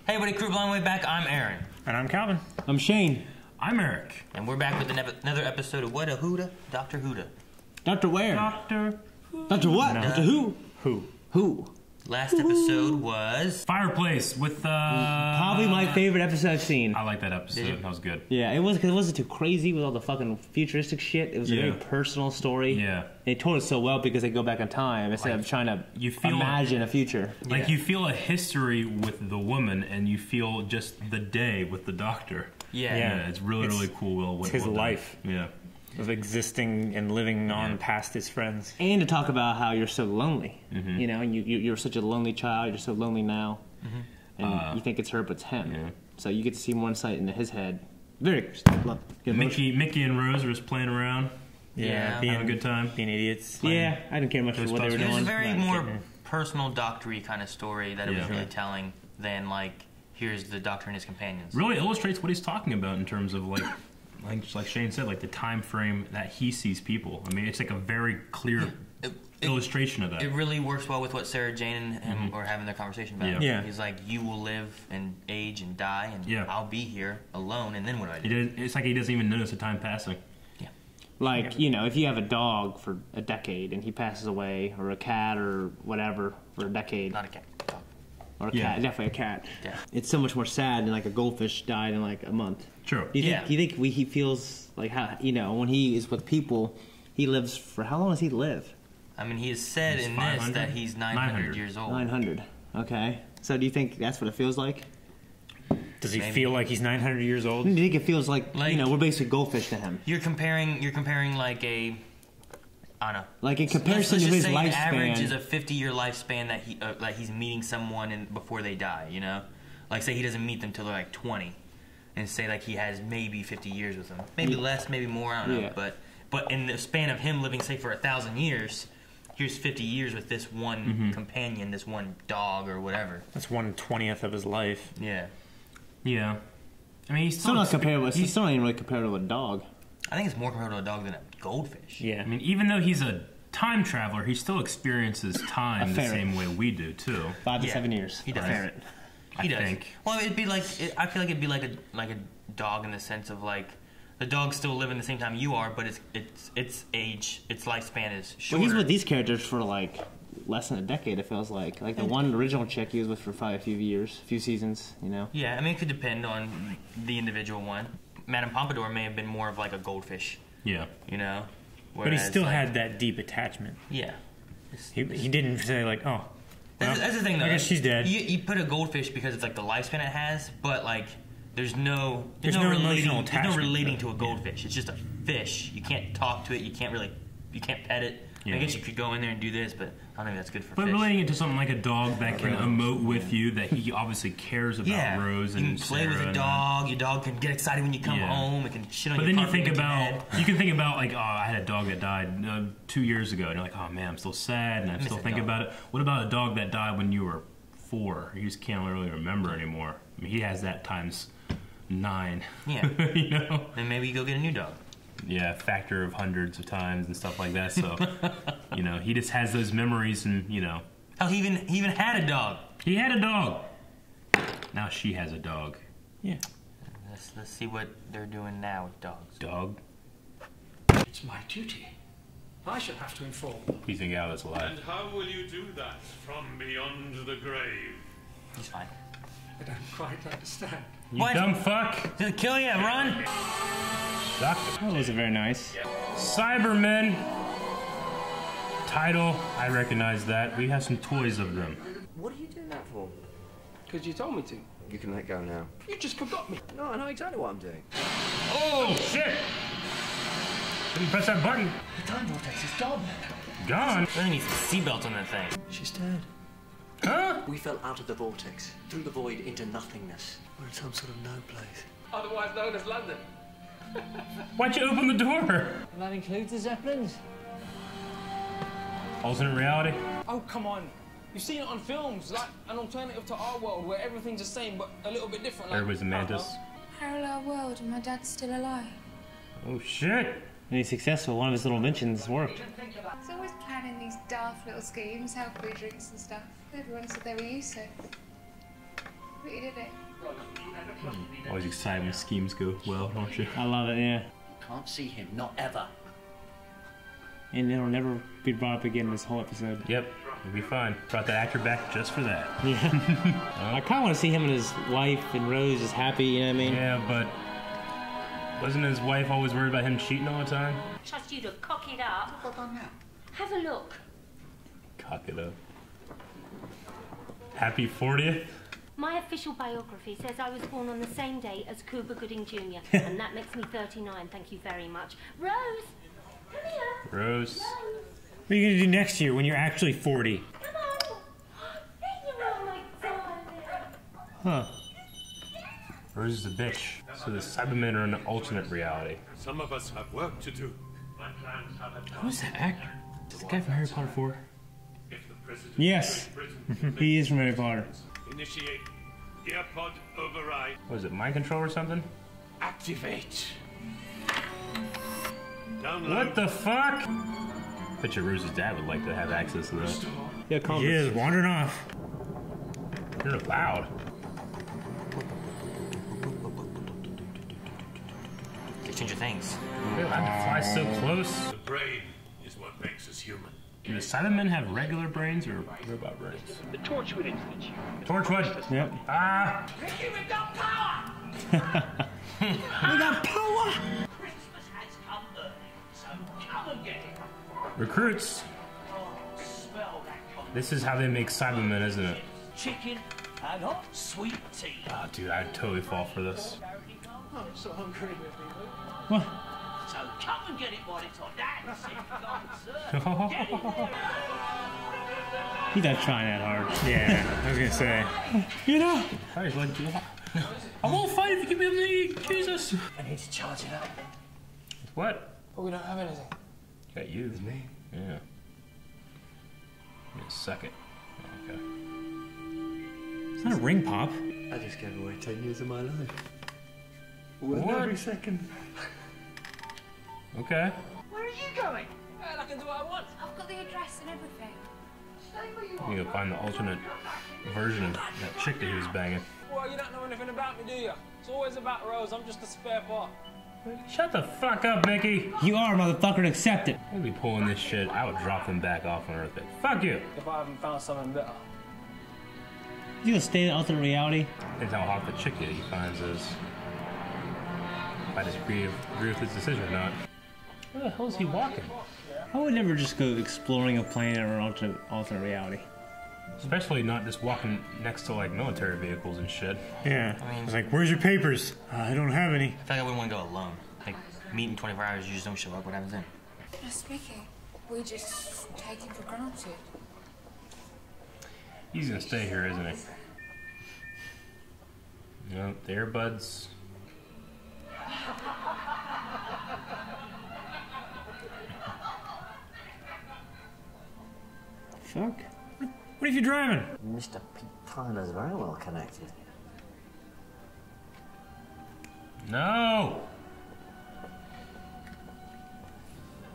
Hey everybody, Crew Blind Way back. I'm Aaron. And I'm Calvin. I'm Shane. I'm Eric. And we're back with another episode of What a Huda? Dr. Huda. Dr. Where? Doctor what? No. Dr. Who? Who? Last episode was... Fireplace with Probably my favorite episode I've seen. I like that episode. That was good. Yeah, it was because it wasn't too crazy with all the fucking futuristic shit. It was a very personal story. Yeah. They told it so well because they go back in time instead of trying to imagine a future. Like you feel a history with the woman and you feel just the day with the doctor. Yeah. It's really cool. It's his life. Yeah. Of existing and living on past his friends. And to talk about how you're so lonely. Mm-hmm. You know, you're such a lonely child. You're so lonely now. Mm-hmm. And you think it's her, but it's him. Yeah. So you get to see more insight into his head. Very good. Mickey and Rose are just playing around. Yeah. Having a good time. Being idiots. Yeah, I didn't care much for what they were doing. It was a very more personal doctor-y kind of story that it was really telling than like, here's the doctor and his companions. Really illustrates what he's talking about in terms of like Shane said, like the time frame that he sees people. I mean, it's like a very clear illustration of that. It really works well with what Sarah Jane and him are having their conversation about. Yeah. He's like, you will live and age and die, and I'll be here alone, and then what do I do? It's like he doesn't even notice the time passing. Yeah. Like, you know, if you have a dog for a decade and he passes away, or a cat or whatever for a decade. Not a cat. Dog. Or a cat, definitely a cat. Yeah. It's so much more sad than like a goldfish died in like a month. True. Do you think he feels like how, you know, when he is with people, he lives for how long does he live? I mean, he has said in this that he's 900 years old. 900. Okay. So do you think that's what it feels like? Does he feel like he's 900 years old? Do you think it feels like you know, we're basically goldfish to him? You're comparing like a, I don't know. Like in comparison to his lifespan. Average is a 50-year lifespan that he like he's meeting someone before they die. You know, like say he doesn't meet them till they're like 20, and say like he has maybe 50 years with them, maybe less, maybe more. I don't know. But in the span of him living say for 1,000 years. Here's 50 years with this one companion, this one dog or whatever. That's 1/20th of his life. Yeah. Yeah. I mean, he's still not comparable. He's still not even really comparable to a dog. I think it's more comparable to a dog than a goldfish. Yeah. I mean, even though he's a time traveler, he still experiences time the same way we do, too. 5 to 7 years. He does. He does. Well, it'd be like, I feel like it'd be like a dog in the sense of like, the dogs still live in the same time you are, but its age, its lifespan is shorter. Well, he's with these characters for like less than a decade. It feels like the one original chick he was with for probably a few years, a few seasons. You know. Yeah, I mean it could depend on the individual one. Madame Pompadour may have been more of like a goldfish. Yeah. You know. But he still had that deep attachment. Yeah. He didn't say like, oh. That's the thing though. I guess she's dead. You put a goldfish because it's like the lifespan it has, but like. There's no emotional attachment. There's no relating to a goldfish. It's just a fish. You can't talk to it. You can't pet it. Yeah. I guess you could go in there and do this, but I don't think that's good for fish. But relating it to something like a dog that can emote with you, that he obviously cares about Rose and you can play with a dog. Your dog can get excited when you come home. It can shit on your carpet. But then you can think about like, oh, I had a dog that died 2 years ago, and you're like, oh man, I'm still sad, and I'm still thinking about it. What about a dog that died when you were 4? You just can't really remember anymore. I mean, he has that times 9. Yeah. You know? Then maybe you go get a new dog. Yeah, factor of hundreds of times and stuff like that. So, you know, he just has those memories and, you know. Hell, he even had a dog. He had a dog. Now she has a dog. Yeah. Let's see what they're doing now with dogs. Dog? It's my duty. I shall have to inform. You think Alice alive? And how will you do that from beyond the grave? He's fine. I don't quite understand. You dumb fuck! Did it kill you? Run! That was very nice. Cybermen! Title, I recognize that. We have some toys of them. What are you doing that for? Because you told me to. You can let go now. You just forgot me. No, I know exactly what I'm doing. Oh, shit! Didn't press that button. The time vortex is gone. Gone? Really needs some seatbelts on that thing. She's dead. Huh? We fell out of the vortex, through the void into nothingness. We're in some sort of no place. Otherwise known as London. Why'd you open the door? And that includes the Zeppelins? Alternate reality? Oh, come on. You've seen it on films, like an alternative to our world where everything's the same but a little bit different. Like, Everybody's a mantis. Parallel world and my dad's still alive. Oh, shit. And he's successful. One of his little inventions worked. He's always planning these daft little schemes, health food drinks and stuff. Everyone said they were useless. But you did it. Always excited when schemes go well, don't you? I love it, yeah. Can't see him, not ever. And it'll never be brought up again in this whole episode. Yep, it'll be fine. Brought the actor back just for that. Yeah. I kind of want to see him and his wife and Rose just happy, you know what I mean? Yeah, but wasn't his wife always worried about him cheating all the time? Trust you to cock it up. What have I done now? Have a look. Cock it up. Happy 40th? My official biography says I was born on the same day as Cuba Gooding Jr. and that makes me 39. Thank you very much. Rose, come here. Rose. What are you going to do next year when you're actually 40? Come on. There you are, my darling. Huh. Rose is a bitch. So the Cybermen are in an alternate reality. Some of us have work to do. My plans have a Who's that actor? Is the guy from Harry Potter 4? If the president Yes. of Great Britain He is from Harry Potter. initiate earpod override. What is it, mind control or something? Activate. Download. What the fuck? Bet you Rose's dad would like to have access to that. Yeah, Congress. He is wandering off. You're loud. Stranger Things. They have to fly so close. The brain is what makes us human. Do the Cybermen have regular brains or robot brains? The Torchwood Institute. Torchwood. Yep. Ah! Ricky, we've got power! We got power! Christmas has come early, so come and get it. Recruits. Oh, smell that coffee. This is how they make Cybermen, isn't it? Chicken and hot sweet tea. Oh, dude, I'd totally fall for this. I'm so hungry. What? So come and get it while it's hot. That's it, God, sir. Get in there. He's not trying that hard. Yeah, I was going to say. You know? I won't fight if you give me the lead, Jesus. I need to charge it up. What? But we don't have anything. Got you. It's me. Yeah. Give me a second. Okay. It's not a ring pop. I just gave away 10 years of my life. What? Every second. Okay. Where are you going? I can do what I want. I've got the address and everything. Stay where you You are. gotta find the alternate version of that chick that he was banging. Well, you don't know anything about me, do you? It's always about Rose. I'm just a spare part. Shut the fuck up, Mickey. You are, motherfucker, and accept it. I'd be pulling this shit. I would drop them back off on Earth. Fuck you. If I haven't found something better. You gonna stay in alternate reality? Depends how hot the chick he finds is. If I disagree with his decision or not. Where the hell is he walking? I would never just go exploring a planet or an alternate reality. Especially not just walking next to like military vehicles and shit. Yeah. I mean- It's like, where's your papers? I don't have any. I feel like I wouldn't want to go alone. Like, meet in 24 hours, you just don't show up. What happens then? Just Mickey. We just take him for granted. He's gonna stay here, isn't he? No, the earbuds. Fuck. What if you're driving? Mr. Pete Tyler's very well connected. No!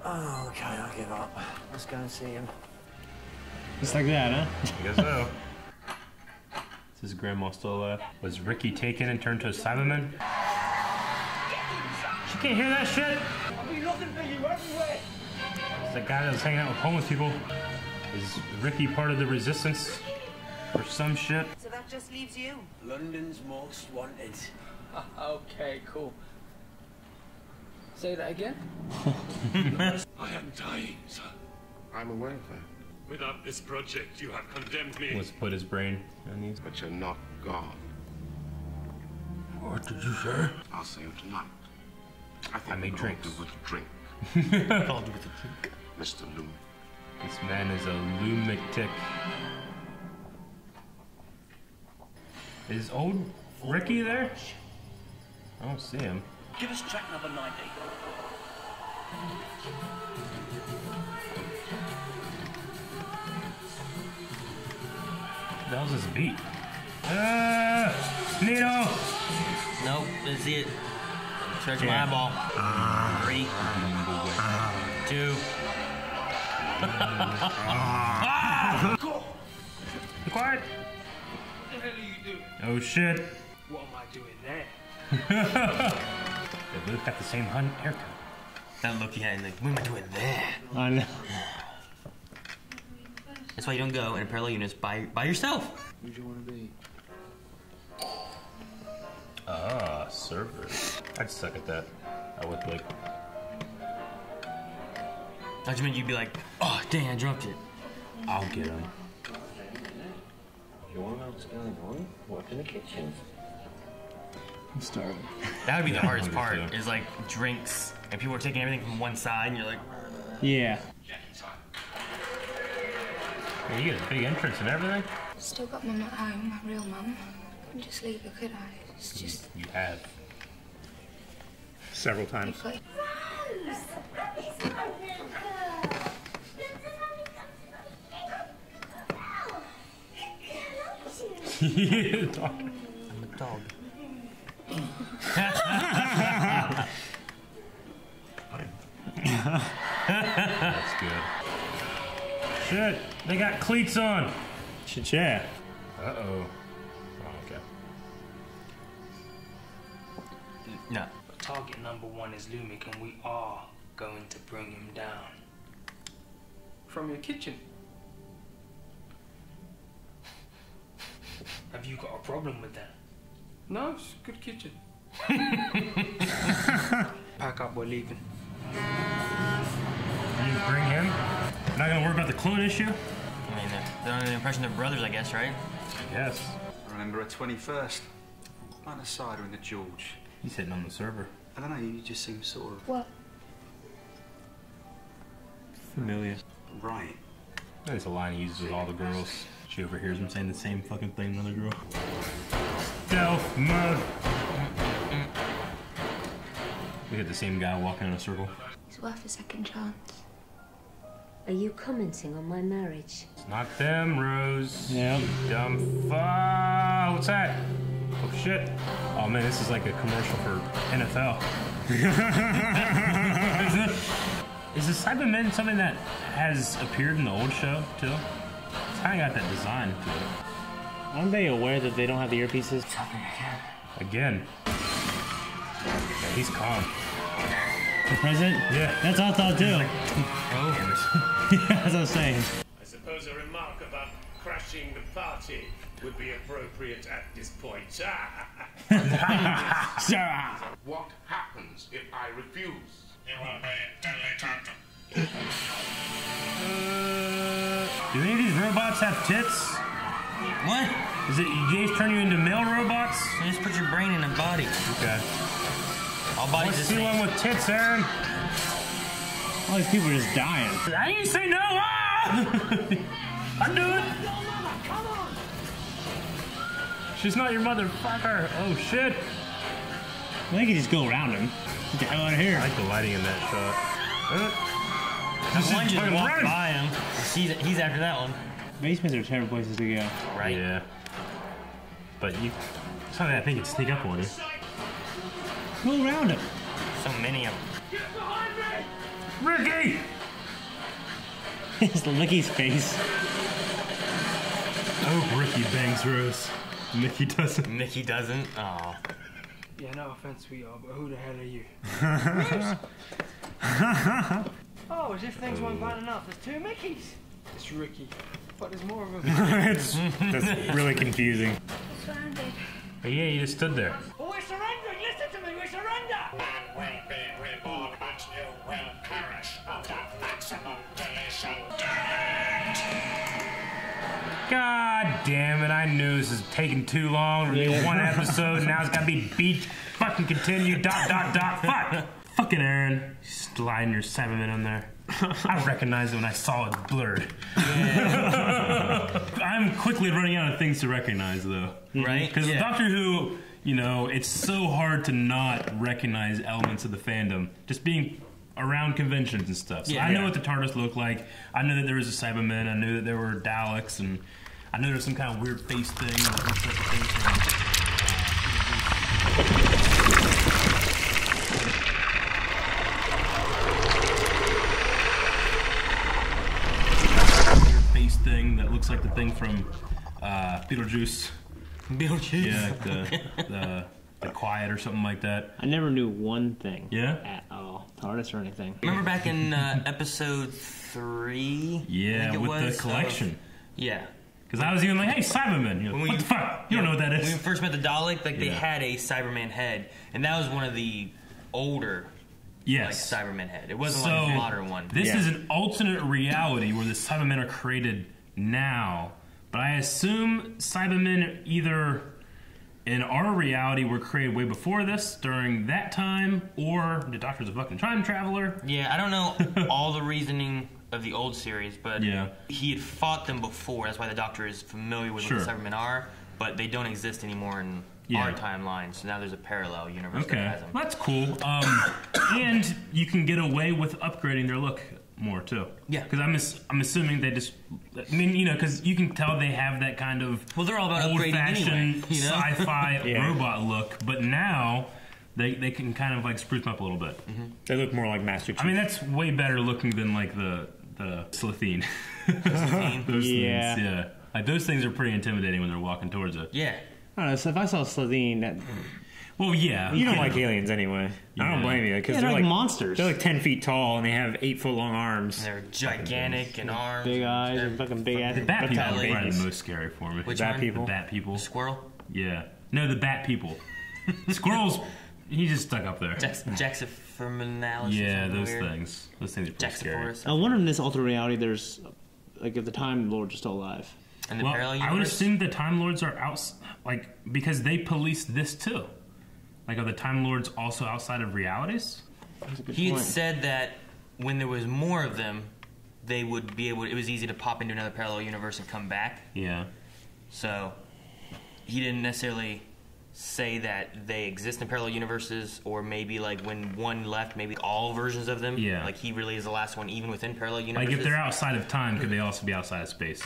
Oh, okay, I'll give up. Let's go and see him. Just like that, huh? I guess so. Is his grandma still alive? Was Ricky taken and turned to a Cyberman? She can't hear that shit! I'll be looking for you everywhere. It's the guy that was hanging out with homeless people. Is Ricky part of the resistance? Or some shit? So that just leaves you. London's most wanted. Okay, cool. Say that again? I am dying, sir. I'm aware of that. Without this project, you have condemned me. Let's put his brain on these. But you're not God. What did you say? I'll see you tonight. I think I made we can all drinks. do with a drink. I'll do with the drink. Mr. Loom. This man is a lunatic. Is old Ricky there? I don't see him. Give us track number 90. What the hell's this beat? Nito! Nope, that's it. Search my eyeball. 3, 2. Be quiet! hell are you doing? Oh shit. What am I doing there? They both got the same haircut. That look he had, like, what am I doing there? I know. That's why you don't go in parallel units by yourself. Who'd you want to be? Ah, server. I'd suck at that. I would like. I just meant you'd be like, oh dang, I dropped it. I'll get him. You want to know what's going on? Work in the kitchen. I'm starving. That would be the hardest part, is like drinks, and people are taking everything from one side, and you're like, yeah. Yeah, you get a big entrance and everything. Still got mum at home, my real mum. Couldn't just leave her, could I? It's just. You have. Several times. Rose! I'm a dog. That's good. Shit, they got cleats on. Shit, yeah. Uh-oh. Oh, okay. No. Target number 1 is Lumic, and we are going to bring him down. From your kitchen. Have you got a problem with that? No, it's a good kitchen. Pack up, we're leaving. You bring him? You're not gonna worry about the clone issue? I mean, they're under the impression they're brothers, I guess, right? Yes. I remember her 21st. Pint of cider in the George. He's sitting on the server. I don't know, you just seem sort of... What? Familiar. Right. That's a line he uses with all the girls. She overhears him saying the same fucking thing to another girl. Stealth mode. We hit the same guy walking in a circle. It's worth a second chance. Are you commenting on my marriage? It's not them, Rose. Yeah. You dumb fuck. What's that? Oh shit. Oh man, this is like a commercial for NFL. Is the Cybermen something that has appeared in the old show too? It's kind of got that design to it. Aren't they aware that they don't have the earpieces? Again. Yeah, he's calm. The president? Yeah. That's what I thought too. Like, yeah, that's what I was saying. I suppose a remark about crashing the party would be appropriate at this point. What happens if I refuse? You will be deleted. Do any of these robots have tits? What? Is it you guys turn you into male robots? You just put your brain in a body. Okay. All bodies Let's the see same. one with tits, Aaron. All these people are just dying. I didn't say no. Ah! I'll do it. She's not your motherfucker. Oh shit. I think you just go around him. Get the hell out of here. I like the lighting in that shot. That one just walked by him. He's after that one. Basements are terrible places to go. Right? Yeah. But you... Something I think you'd sneak up on you. Go around him. So many of them. Ricky! It's Ricky's face. I hope Ricky bangs Rose. Mickey doesn't. Mickey doesn't? Oh. Yeah, no offense, sweetheart, but who the hell are you? Oh, as if things weren't bad enough. There's 2 Mickeys. It's Ricky. But there's more of them. That's really confusing. Surrounded. But yeah, you just stood there. Oh, we're surrendering! Listen to me, we surrender! Man will be reborn, but you will perish under maximum deletion. God damn it, I knew this was taking too long. We're doing one episode, now it's gotta be beat, fucking continue, ... Fuck! Fucking Aaron. Sliding your Cybermen in there. I recognized it when I saw it blurred. Yeah. I'm quickly running out of things to recognize, though. Right? Because Doctor Who, you know, it's so hard to not recognize elements of the fandom. Just being around conventions and stuff. So I know what the TARDIS looked like. I knew that there was a Cybermen. I knew that there were Daleks, and I knew there was some kind of weird face thing. That looks like a thing thing that looks like the thing from Beetlejuice. Beetlejuice. Yeah, the Quiet or something like that. I never knew one thing. Yeah? At all. TARDIS or anything. Remember back in episode 3? Yeah, with the collection. Yeah. Because I was even like, hey, Cybermen. You're like, what the fuck? You don't know what that is. When we first met the Dalek, they had a Cyberman head. And that was one of the older Cybermen head. It wasn't like a modern one. This is an alternate reality where the Cybermen are created now. But I assume Cybermen either in our reality were created way before this, during that time, or the Doctor's a fucking time traveler. Yeah, I don't know all the reasoning of the old series, but he had fought them before. That's why the Doctor is familiar with what the Cybermen are, but they don't exist anymore in our timeline, so now there's a parallel universe that has them. That's cool. And you can get away with upgrading their look more, too. Yeah. Because I'm assuming they just... I mean, you know, because you can tell they have that kind of they're all about old-fashioned anyway, sci-fi robot look, but now... They can kind of like spruce them up a little bit. Mm-hmm. They look more like Master Chief. I mean, that's way better looking than like the Slitheen. Those things, yeah. Like those things are pretty intimidating when they're walking towards it. Yeah. I don't know, so if I saw Slitheen, that... Well, yeah. You don't like aliens anyway. I don't blame you. Because they're like monsters. They're like 10 feet tall and they have 8 foot long arms. And they're gigantic and arms. Big eyes and fucking big ass. The bat people are probably the most scary for me. Which bat one? people? The bat people. Squirrel? Yeah. No, the bat people. Squirrels... He just stuck up there. Jaxiferminalis. Yeah, those things. Those things are pretty scary. I wonder in this alternate reality, there's like if the Time Lords are still alive. And the parallel universe? I would assume the Time Lords are out, like because they police this too. Like, are the Time Lords also outside of realities? He had said that when there was more of them, they would be able. It was easy to pop into another parallel universe and come back. Yeah. So he didn't necessarily say that they exist in parallel universes, or maybe like when one left, maybe all versions of them. Yeah. Like he really is the last one, even within parallel universes. Like if they're outside of time, could they also be outside of space?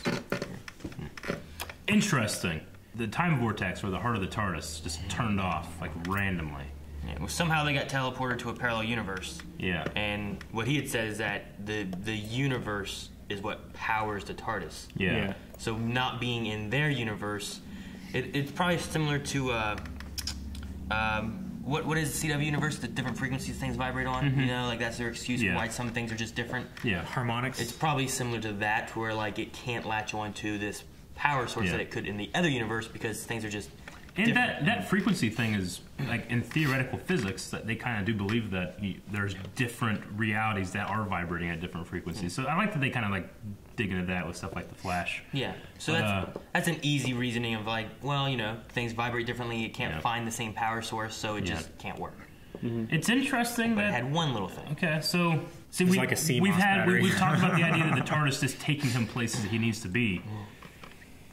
Interesting. The time vortex, or the heart of the TARDIS, just turned off like randomly. Yeah, well, somehow they got teleported to a parallel universe. Yeah. And what he had said is that the universe is what powers the TARDIS. Yeah. So not being in their universe, it's probably similar to what is the CW universe? The different frequencies things vibrate on. Mm-hmm. You know, like that's their excuse for why some things are just different. Yeah. Harmonics. It's probably similar to that, to where like it can't latch onto this power source that it could in the other universe because things are just. And that frequency thing is, like, in theoretical physics, that they kind of do believe that there's different realities that are vibrating at different frequencies. So I like that they kind of, like, dig into that with stuff like The Flash. Yeah. So that's an easy reasoning of, like, well, you know, things vibrate differently. It can't find the same power source, so it just can't work. Mm-hmm. It's interesting but that... it had one little thing. Okay, so... See, it's like a CMOS battery. We've talked about the idea that the TARDIS is taking him places that he needs to be.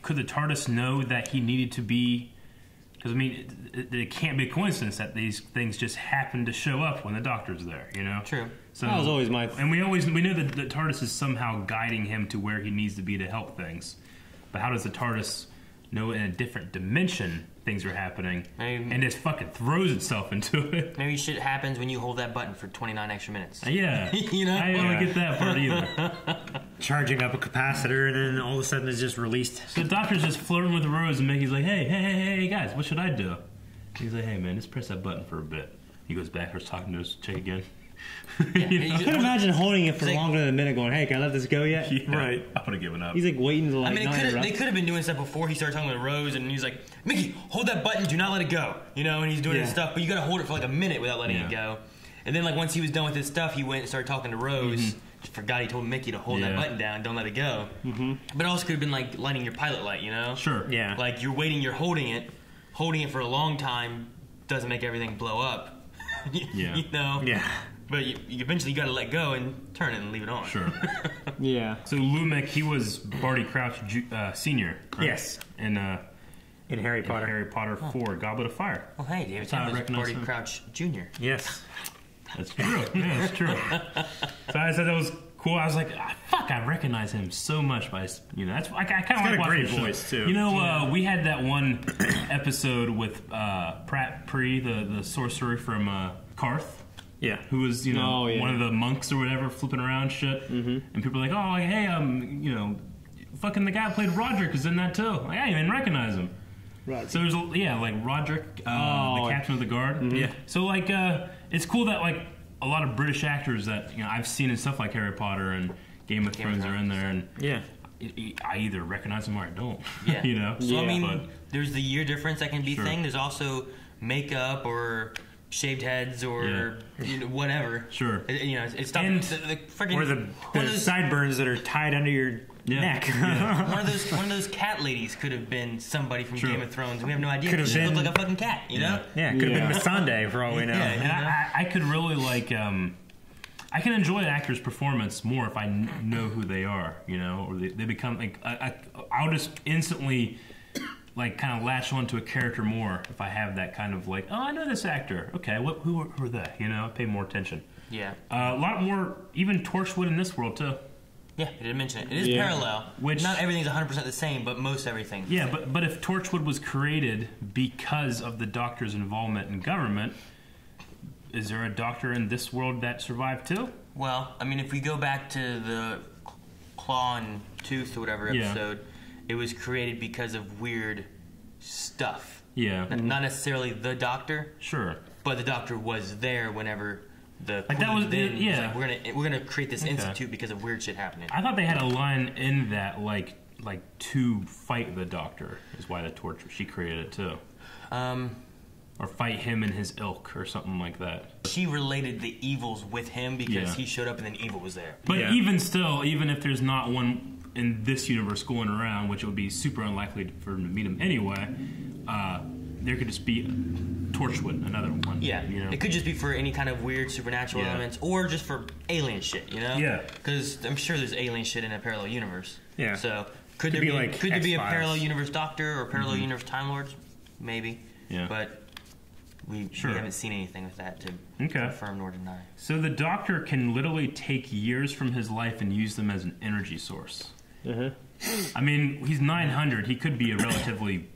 Could the TARDIS know that he needed to be... Because, I mean, it can't be a coincidence that these things just happen to show up when the Doctor's there, you know? True. So, that was always my... And we know that the TARDIS is somehow guiding him to where he needs to be to help things. But how does the TARDIS know in a different dimension things are happening and just fucking throws itself into it? Maybe shit happens when you hold that button for 29 extra minutes. Yeah. You know? I don't get that part either. Charging up a capacitor and then all of a sudden it's just released. So the Doctor's just flirting with Rose and Mickey's like, hey, guys, what should I do? He's like, hey, man, just press that button for a bit. He goes back, starts talking to his chick again. I can imagine holding it for longer than a minute going, hey, can I let this go yet? Yeah, right. I would have given up. He's like waiting to like... I mean, they could have been doing stuff before he started talking with Rose, and he's like, Mickey, hold that button, do not let it go. You know, and he's doing his stuff, but you got to hold it for like a minute without letting it go. And then like once he was done with his stuff, he went and started talking to Rose. Just forgot he told Mickey to hold that button down, don't let it go. But it also could have been like lighting your pilot light, you know? Sure. Yeah. Like you're waiting, you're holding it for a long time doesn't make everything blow up. You know? Yeah. But you eventually got to let go and turn it and leave it on. Sure. Yeah. So Lumic, he was Barty Crouch Sr., right? Yes. In Harry Potter. Harry Potter 4, Goblet of Fire. Oh, hey, David Tennant was Barty Crouch Jr. Yes. That's true. Yeah, that's true. So I said that was cool. I was like, fuck, I recognize him so much by his, you know, that's I kind of like watching a great voice too. You know, we had that one episode with Pratt Pree, the sorcerer from Karth. Yeah. Who was, you know, one of the monks or whatever, flipping around shit. And people are like, oh, hey, you know, fucking the guy who played Roderick is in that too. Like, I didn't even recognize him. So there's like Roderick, the captain of the guard. Mm-hmm. Yeah. So like it's cool that like a lot of British actors that I've seen in stuff like Harry Potter and Game of Thrones are in there, and I either recognize them or I don't. Yeah. So I mean, there's the year difference that can be thing. There's also makeup or shaved heads or whatever. Sure. It's stuff. The freaking or the sideburns that are tied under your neck. One of those cat ladies could have been somebody from Game of Thrones. We have no idea. Could have been looked like a fucking cat. You know? Yeah. Could have been Missandei for all we know. And I could really like. I can enjoy an actor's performance more if I know who they are, or they become like I'll just instantly like kind of latch on to a character more if I have that kind of like, oh, I know this actor. Okay, who are they? I pay more attention. Yeah. A lot more, even Torchwood in this world too. Yeah, I didn't mention it. It is parallel. Which not everything's 100% the same, but most everything. Yeah, but if Torchwood was created because of the Doctor's involvement in government, is there a Doctor in this world that survived too? Well, I mean, if we go back to the Claw and Tooth or whatever episode, it was created because of weird stuff. Yeah. Not necessarily the Doctor. Sure. But the Doctor was there whenever the like that was then we're gonna create this institute because of weird shit happening. I thought they had a line in that like to fight the Doctor is why the torch she created it too. Or fight him and his ilk or something like that. She related the evils with him because he showed up and then evil was there. But even still, even if there's not one in this universe going around, which it would be super unlikely for him to meet him anyway, there could just be Torchwood, another one. Yeah, it could just be for any kind of weird supernatural elements or just for alien shit, Yeah. Because I'm sure there's alien shit in a parallel universe. Yeah. So could there be a parallel universe Doctor or parallel universe Time Lords? Maybe. Yeah. But we haven't seen anything with that to confirm nor deny. So the Doctor can literally take years from his life and use them as an energy source. I mean, he's 900. He could be a relatively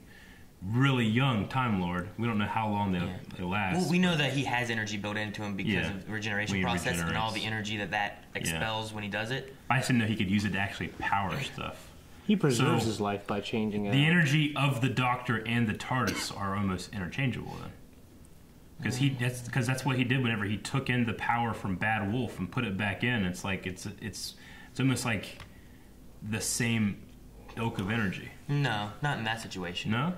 really young Time Lord. We don't know how long they last. Well, we know that he has energy built into him because of the regeneration process and all the energy that expels when he does it. I just didn't know he could use it to actually power stuff. He preserves his life by changing it. The energy of the Doctor and the TARDIS are almost interchangeable then. Because that's what he did whenever he took in the power from Bad Wolf and put it back in. It's like it's almost like the same ilk of energy. No, not in that situation. No?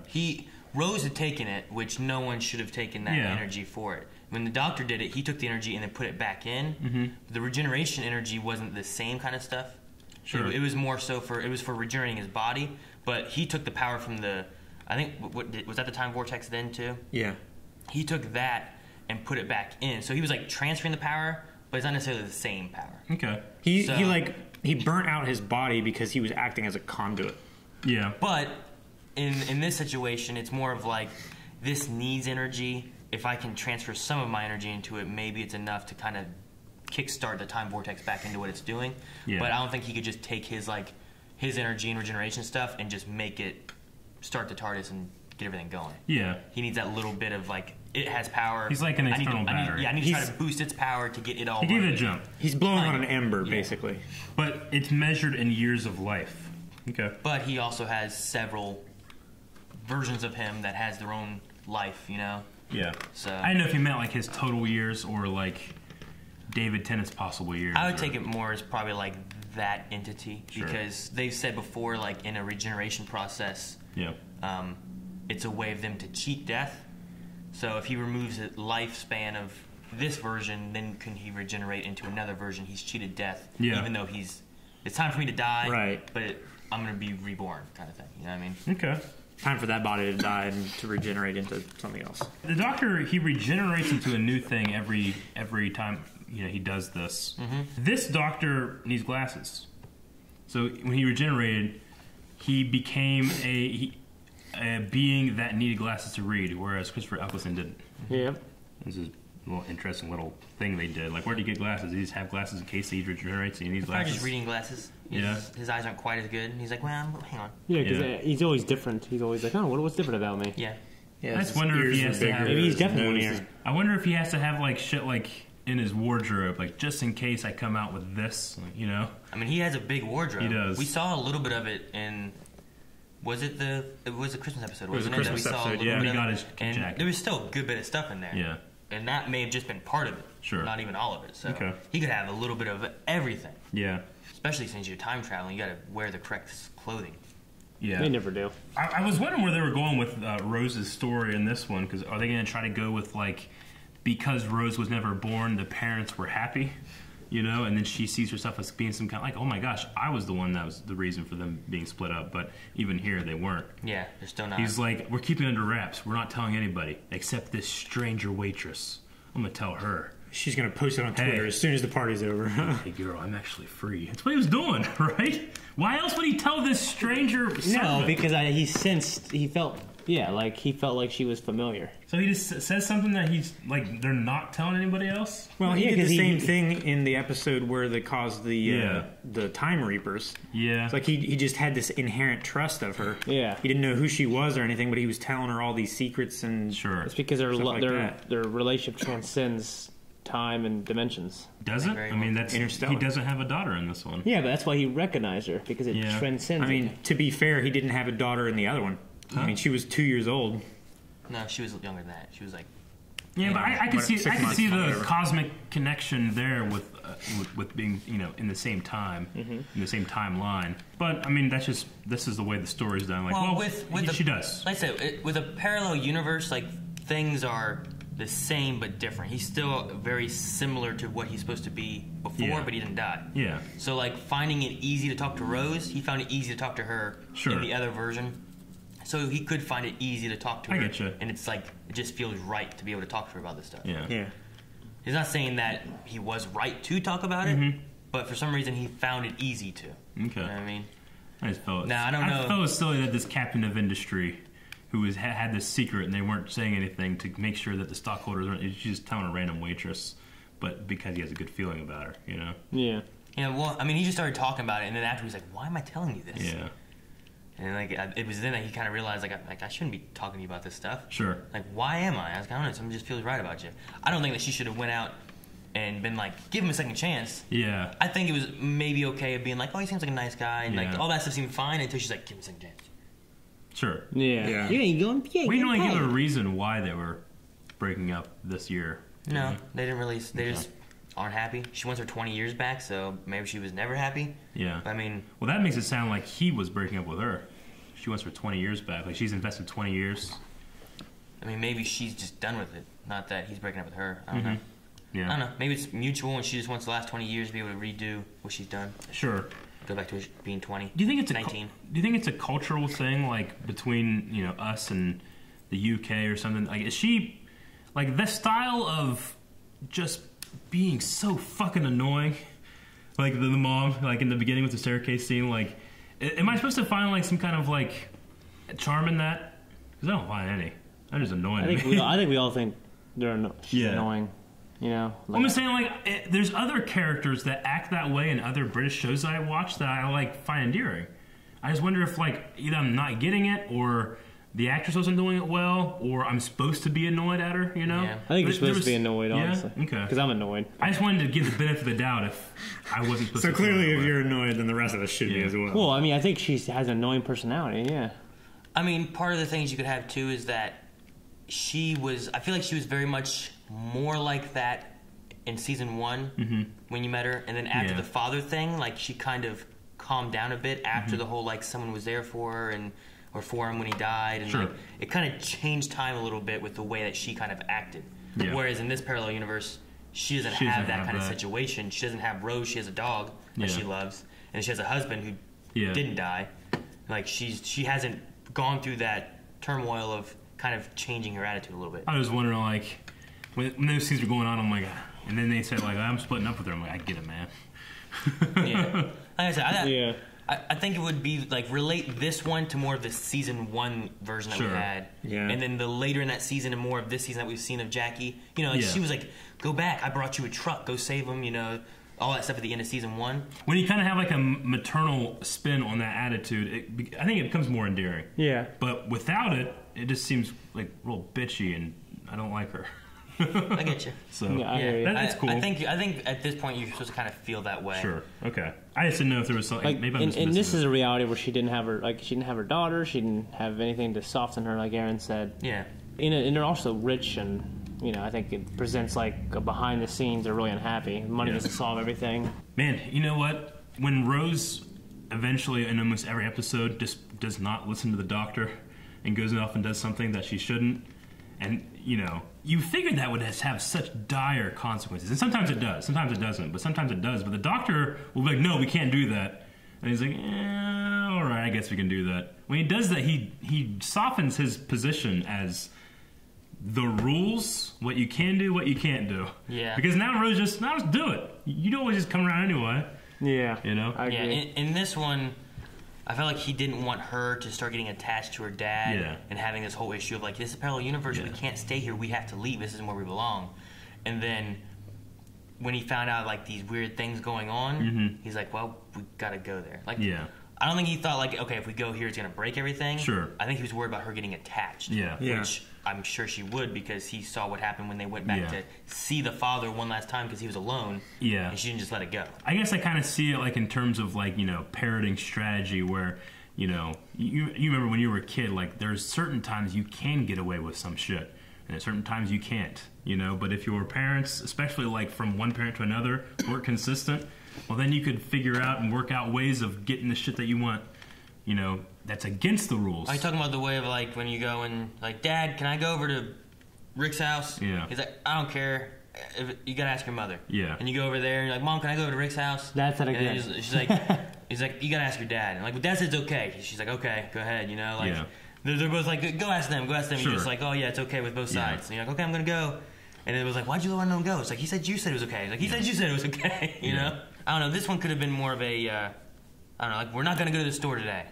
Rose had taken it, which no one should have taken that energy for it. When the Doctor did it, he took the energy and then put it back in. The regeneration energy wasn't the same kind of stuff. Sure. It was more so for regenerating his body, but he took the power from the. I think was that the time vortex then too? Yeah. He took that and put it back in, so he was like transferring the power, but it's not necessarily the same power. Okay. He burnt out his body because he was acting as a conduit. Yeah. But in this situation, it's more of like this needs energy. If I can transfer some of my energy into it, maybe it's enough to kind of kickstart the time vortex back into what it's doing. Yeah. But I don't think he could just take his energy and regeneration stuff and just make it start the TARDIS and get everything going. Yeah. He needs that little bit of it has power. He's like an external battery. I need to try to boost its power to get it all. He gave it a jump. He's blowing on an ember, basically. But it's measured in years of life. Okay. But he also has several versions of him that has their own life, Yeah. So I don't know if he meant like his total years or like David Tennant's possible years. I would take it more as probably like that entity because they've said before, like in a regeneration process, it's a way of them to cheat death. So if he removes the lifespan of this version, then can he regenerate into another version? He's cheated death, even though it's time for me to die, right? But I'm going to be reborn, kind of thing. You know what I mean? Okay. Time for that body to die and to regenerate into something else. The Doctor, he regenerates into a new thing every time he does this. This Doctor needs glasses. So when he regenerated, he became a being that needed glasses to read, whereas Christopher Eccleston didn't. Yeah. This is a little interesting little thing they did. Like, where do you get glasses? He just have glasses in case he regenerates and he needs glasses. Probably just reading glasses. His eyes aren't quite as good. He's like, well, hang on. Yeah, because he's always different. He's always like, oh, what's different about me? Yeah. I just wonder if he has to have... Maybe he's definitely... I wonder if he has to have, like, shit, like, in his wardrobe, like, just in case I come out with this, I mean, he has a big wardrobe. He does. We saw a little bit of it in Was it the? It was a Christmas episode, It was a wasn't Christmas that we saw episode, a yeah. little He bit got of- his and jacket. there was still a good bit of stuff in there. Yeah. And that may have just been part of it. Sure. Not even all of it. So Okay. he could have a little bit of everything. Yeah. Especially since you're time traveling, you got to wear the correct clothing. Yeah. They never do. I was wondering where they were going with Rose's story in this one, because are they going to try to go with, like, because Rose was never born, the parents were happy, you know, and then she sees herself as being some kind of, like, oh my gosh, I was the one that was the reason for them being split up, but even here they weren't. Yeah, they're still not. He's like, we're keeping it under wraps. We're not telling anybody except this stranger waitress. I'm going to tell her. She's going to post it on Twitter as soon as the party's over. Hey, girl, I'm actually free. That's what he was doing, right? Why else would he tell this stranger No, servant? because he felt like she was familiar. So he just says something that he's, like, they're not telling anybody else? Well, he did the same thing in the episode where they caused the Time Reapers. Yeah. It's like he just had this inherent trust of her. Yeah. He didn't know who she was or anything, but he was telling her all these secrets and sure. It's because stuff like that. their relationship transcends time and dimensions. Does it? I mean, that's he doesn't have a daughter in this one. Yeah, but that's why he recognized her, because it transcends. I mean, to be fair, he didn't have a daughter in the other one. Huh? I mean, she was 2 years old. No, she was younger than that. She was like. Yeah, but I could see the whatever. cosmic connection there with being, you know, in the same time, in the same timeline. But I mean, this is the way the story's done. Like, she does. Like I said, with a parallel universe, like things are the same but different. He's still very similar to what he's supposed to be before, but he didn't die. Yeah. So like finding it easy to talk to Rose, he found it easy to talk to her in the other version. So he could find it easy to talk to her. I get you. And it's like, it just feels right to be able to talk to her about this stuff. Yeah. He's not saying that he was right to talk about it, but for some reason he found it easy to. Okay. You know what I mean? I just felt Now, I don't know. I felt it was silly that this captain of industry who had this secret and they weren't saying anything to make sure that the stockholders weren't, he's just telling a random waitress, but because he has a good feeling about her, you know? Yeah. Yeah, well, I mean, he just started talking about it, and then after he's like, why am I telling you this? Yeah. And like, it was then that he kind of realized, like I shouldn't be talking to you about this stuff. Sure. Like, why am I? I was like, I don't know, something just feels right about you. I don't think that she should have went out and been like, give him a second chance. Yeah. I think it was maybe okay of being like, oh, he seems like a nice guy, and Yeah. like all that stuff seemed fine until she's like, give him a second chance. Sure. Yeah. You ain't going. We didn't really give a reason why they were breaking up this year. No, they didn't really. They just aren't happy. She wants her 20 years back, so maybe she was never happy. Yeah. I mean, well, that makes it sound like he was breaking up with her. She wants her 20 years back. Like, she's invested 20 years. I mean, maybe she's just done with it. Not that he's breaking up with her. I don't know. Yeah. I don't know. Maybe it's mutual, and she just wants the last 20 years to be able to redo what she's done. Sure. Go back to being 20. Do you think it's 19? Do you think it's a cultural thing, like between us and the UK or something? Like, is she like the style of just being so fucking annoying? Like the mom, like in the beginning with the staircase scene. Like, am I supposed to find like some kind of like charm in that? Because I don't find any. That is annoying. I think we all think she's annoying. You know, I'm just saying, like, there's other characters that act that way in other British shows that I watch that I like find endearing. I just wonder if, like, either I'm not getting it, or the actress wasn't doing it well, or I'm supposed to be annoyed at her. You know, I think you're supposed to be annoyed, honestly. Yeah? Okay. Because I'm annoyed. I just wanted to give the benefit of the doubt if I wasn't supposed to. So clearly, if you're annoyed, then the rest of us should be as well. Well, I mean, I think she has an annoying personality. Yeah. I mean, part of the things you could have too is that she was. I feel like she was very much more like that in season 1 when you met her, and then after the father thing, like she kind of calmed down a bit after the whole like someone was there for her or for him when he died, and like, it kind of changed time a little bit with the way that she kind of acted. Yeah. Whereas in this parallel universe, she doesn't have that kind of situation. She doesn't have Rose. She has a dog that she loves, and she has a husband who didn't die. Like she hasn't gone through that turmoil of kind of changing her attitude a little bit. I was wondering, like, when those scenes were going on, I'm like, and then they said, like, I'm splitting up with her. I'm like, I get it, man. Yeah. Like I said, I think it would be, like, relate this one to more of the season 1 version that we had. Yeah. And then the later in that season and more of this season that we've seen of Jackie. You know, like she was like, go back. I brought you a truck. Go save him, you know. All that stuff at the end of season 1. When you kind of have like a maternal spin on that attitude, I think it becomes more endearing. Yeah. But without it, it just seems like real bitchy, and I don't like her. I get you. So yeah, that's cool. I think at this point you're supposed to kind of feel that way. Sure. Okay. I just didn't know if there was something. Like, maybe I'm just and this missing is it. a reality where she didn't have her daughter. She didn't have anything to soften her, like Aaron said. Yeah. And they're also rich, and I think it presents like a behind the scenes. They're really unhappy. Money doesn't solve everything. Man, you know what? When Rose eventually in almost every episode just does not listen to the doctor and goes off and does something that she shouldn't, and you figured that would have such dire consequences, and sometimes it does, sometimes it doesn't, but sometimes it does. But the doctor will be like, no, we can't do that, and he's like, all right, I guess we can do that. When he does that, he softens his position as the rules, what you can do, what you can't do. Yeah. Because now Rose just do it. You don't always just come around anyway. Yeah. I agree. Yeah. In this one, I felt like he didn't want her to start getting attached to her dad and having this whole issue of like, this is a parallel universe, we can't stay here, we have to leave, this isn't where we belong. And then when he found out like these weird things going on, he's like, well, we gotta go there. Like, I don't think he thought like, okay, if we go here, it's gonna break everything. Sure. I think he was worried about her getting attached. Which I'm sure she would, because he saw what happened when they went back to see the father one last time because he was alone. And she didn't just let it go. I guess I kind of see it like in terms of like, parroting strategy where, you remember when you were a kid, like there's certain times you can get away with some shit and at certain times you can't, but if your parents, especially like from one parent to another, weren't consistent, well then you could figure out and work out ways of getting the shit that you want, that's against the rules. Are you talking about the way of like when you go and like, Dad, can I go over to Rick's house? Yeah. He's like, I don't care. You gotta ask your mother. Yeah. And you go over there and you're like, Mom, can I go over to Rick's house? That's not and good. She's like, he's like, you gotta ask your dad. And like, but Dad says it's okay. She's like, okay, go ahead. They're both like, go ask them. Sure. You're just like, oh yeah, it's okay with both sides. And you're like, okay, I'm gonna go. And it was like, why'd you let him go? It's like, he said you said it was okay. Like, he said you said it was okay. You know? I don't know. This one could have been more of a, I don't know, like, we're not gonna go to the store today.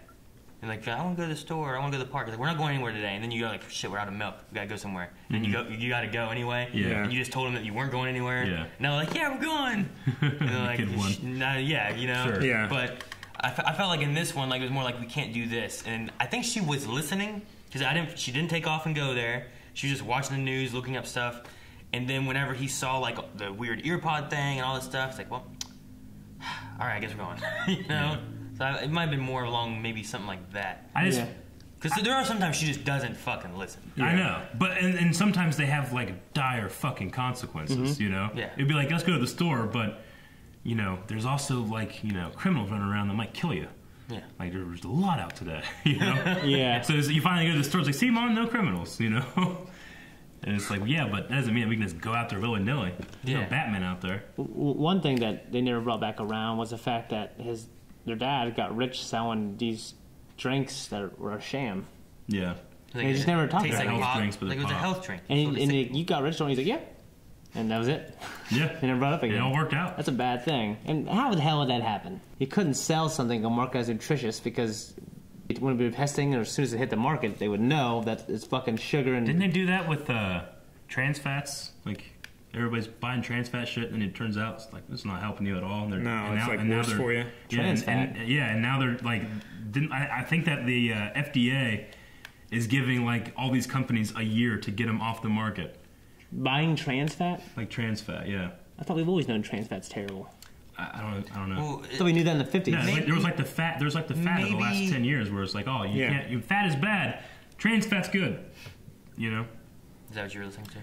And like, I want to go to the store. I want to go to the park. Like, we're not going anywhere today. And then you go like, shit, we're out of milk. We gotta go somewhere. And then you gotta go anyway. Yeah. And you just told them that you weren't going anywhere. Yeah. And they're like, yeah, we're going. And they're like, Sure. Yeah. But I felt like in this one, like it was more like we can't do this. And I think she was listening because she didn't take off and go there. She was just watching the news, looking up stuff. And then whenever he saw like the weird earpod thing and all this stuff, it's like, well, all right, I guess we're going. you know. So it might have been more along maybe something like that. Because there are sometimes she just doesn't fucking listen. Yeah. I know. But and sometimes they have like dire fucking consequences, you know? Yeah. It'd be like, let's go to the store, but, there's also like, criminals running around that might kill you. Yeah. Like there was a lot out today, you know? Yeah. So you finally go to the store, it's like, see, Mom, no criminals, you know? And it's like, yeah, but that doesn't mean that we can just go out there willy-nilly. There's no Batman out there. One thing that they never brought back around was the fact that their dad got rich selling these drinks that were a sham. Yeah. They just never talked about it. Drinks, like it was a health drink. And you got rich, and he's like, yeah. And that was it. Yeah. They never brought it up again. It all worked out. That's a bad thing. And how the hell would that happen? You couldn't sell something and mark it as nutritious because it wouldn't be testing, or as soon as it hit the market, they would know that it's fucking sugar. And didn't they do that with trans fats? Like, everybody's buying trans fat shit, and it turns out it's like, it's not helping you at all. And it's worse for you. Trans fat. And now they're like, I think that the FDA is giving like all these companies a year to get them off the market. Buying trans fat? Like trans fat, yeah. I thought we've always known trans fat's terrible. I don't know. Well, so we knew that in the 50s. Yeah, there was like the fat of the last 10 years where it's like, oh, you can't. Fat is bad. Trans fat's good. You know. Is that what you were listening to?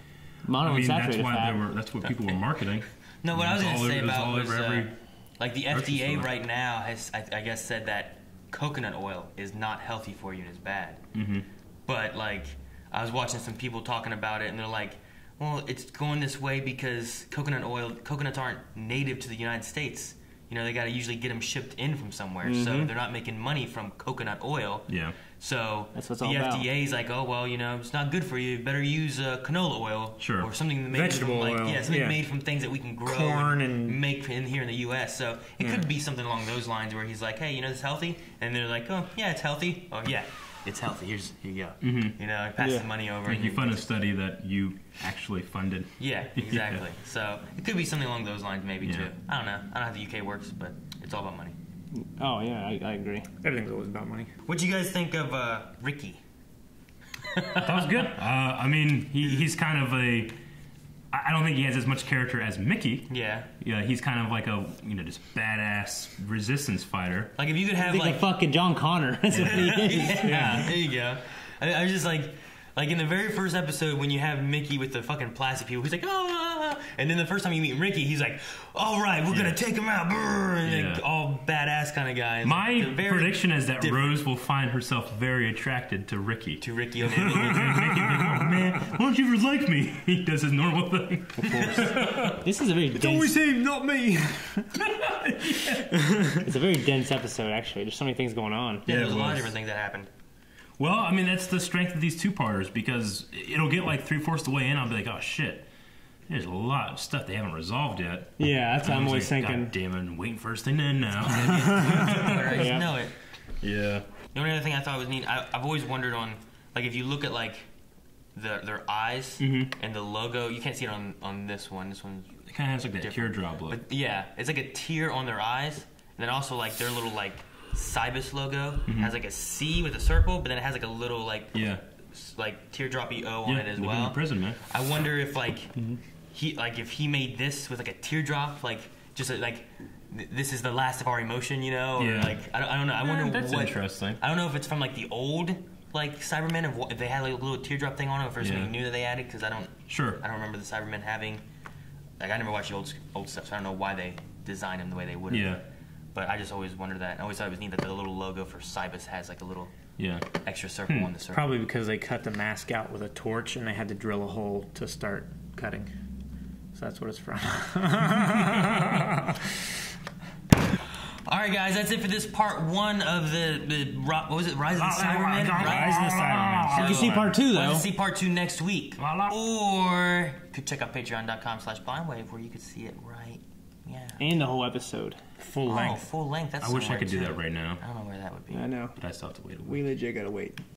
That's what people were marketing. No, what I was going to say about was like the FDA right now has, I guess, said that coconut oil is not healthy for you and is bad. Mm-hmm. But like, I was watching some people talking about it, and they're like, well, it's going this way because coconuts aren't native to the United States. You know, they got to usually get them shipped in from somewhere, so they're not making money from coconut oil. Yeah. So that's what's the all FDA's like, oh well, it's not good for you. Better use canola oil, or something made vegetable from, oil, something made from things that we can grow corn and make in here in the U.S. So it could be something along those lines where he's like, hey, this is healthy, and they're like, oh yeah, it's healthy. Oh yeah. It's healthy. Here you go. Mm-hmm. Pass the money over. Like you fund a study that you actually funded. Yeah, exactly. So it could be something along those lines, maybe too. I don't know. I don't know how the UK works, but it's all about money. Oh yeah, I agree. Everything's always about money. What'd you guys think of Ricky? That was good. I mean, he's kind of I don't think he has as much character as Mickey. Yeah. Yeah, he's kind of like a, just badass resistance fighter. Like, if you could have, like a fucking John Connor. That's what he is. Yeah, there you go. I was just like in the very first episode when you have Mickey with the fucking plastic people, he's like, oh, and then the first time you meet Ricky, he's like, all right, we're gonna take him out, and like, all badass kind of guy. My prediction is that Rose will find herself very attracted to Ricky. To Ricky over there. Mickey, oh man, why don't you ever like me? He does his normal thing. Of course. This is a very dense... always him, not me. It's a very dense episode, actually. There's so many things going on. Yeah, there's a lot of different things that happened. Well, I mean, that's the strength of these two-parters, because it'll get like 3/4 the way in, I'll be like, oh shit, there's a lot of stuff they haven't resolved yet. Yeah, that's what I'm always thinking. God damn it, I'm waiting for this thing to end now. I just know it. Yeah. The only other thing I thought was neat, I've always wondered on, like, if you look at like their eyes and the logo, you can't see it on this one. This one kind of has like that teardrop look. But yeah, it's like a tear on their eyes, and then also like their little like Cybus logo has like a C with a circle, but then it has like a little like teardroppy O on it as well. In prison, man. I wonder if like if he made this with like a teardrop, like just like this is the last of our emotion, you know? Or like I don't know. I wonder that's interesting. I don't know if it's from like the old like Cybermen, if they had like a little teardrop thing on it, or if something new that they added, because I don't remember the Cybermen having, like, I never watched the old stuff, so I don't know why they designed them the way they would have. Yeah. But I just always wondered that. I always thought it was neat that the little logo for Cybus has like a little extra circle on the circle. Probably because they cut the mask out with a torch and they had to drill a hole to start cutting. So that's what it's from. All right, guys, that's it for this part one of what was it, Rise of the Cybermen? Rise of the Cybermen. You can see part 2, though. You can see part 2 next week. Or you could check out patreon.com/blindwave where you could see it right. Yeah. And the whole episode. Full length. Full length. That's I wish I could do that right now. I don't know where that would be. I know. But I still have to wait a week. We legit gotta wait.